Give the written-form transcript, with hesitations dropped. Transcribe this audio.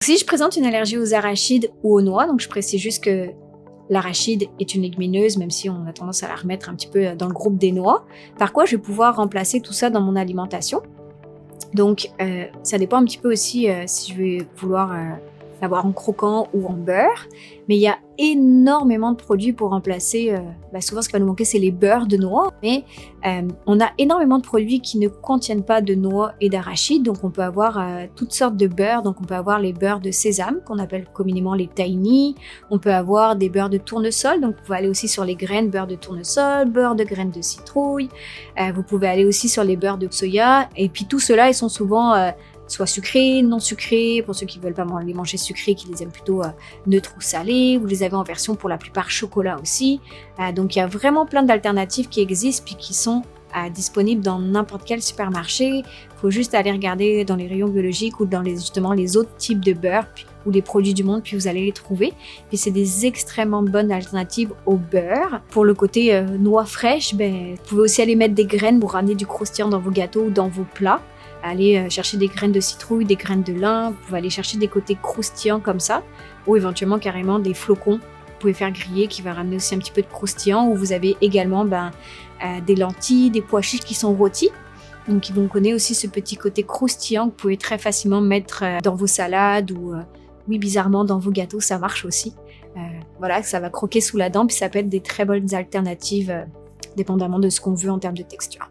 Si je présente une allergie aux arachides ou aux noix, donc je précise juste que l'arachide est une légumineuse, même si on a tendance à la remettre un petit peu dans le groupe des noix. Par quoi je vais pouvoir remplacer tout ça dans mon alimentation. Donc ça dépend un petit peu aussi si je vais vouloir l'avoir en croquant ou en beurre. Mais il y a énormément de produits pour remplacer. Souvent, ce qui va nous manquer, c'est les beurres de noix. Mais on a énormément de produits qui ne contiennent pas de noix et d'arachides. Donc, on peut avoir toutes sortes de beurres. Donc, on peut avoir les beurres de sésame, qu'on appelle communément les tahini. On peut avoir des beurres de tournesol. Donc, vous pouvez aller aussi sur les graines beurre de tournesol, beurre de graines de citrouille. Vous pouvez aller aussi sur les beurres de soya. Et puis, tout cela, ils sont souvent soit sucrés, non sucrés, pour ceux qui ne veulent pas les manger sucrés, qui les aiment plutôt neutres ou salés. Vous les avez en version pour la plupart chocolat aussi. Donc il y a vraiment plein d'alternatives qui existent puis qui sont disponibles dans n'importe quel supermarché. Il faut juste aller regarder dans les rayons biologiques ou dans justement les autres types de beurre ou les produits du monde, puis vous allez les trouver. Puis c'est des extrêmement bonnes alternatives au beurre. Pour le côté noix fraîches, vous pouvez aussi aller mettre des graines pour ramener du croustillant dans vos gâteaux ou dans vos plats. Aller chercher des graines de citrouille, des graines de lin, vous pouvez aller chercher des côtés croustillants comme ça, ou éventuellement carrément des flocons, vous pouvez faire griller qui va ramener aussi un petit peu de croustillant, ou vous avez également des lentilles, des pois chiches qui sont rôtis, donc qui vont donner aussi ce petit côté croustillant que vous pouvez très facilement mettre dans vos salades ou oui bizarrement dans vos gâteaux, ça marche aussi. Voilà, ça va croquer sous la dent, puis ça peut être des très bonnes alternatives dépendamment de ce qu'on veut en termes de texture.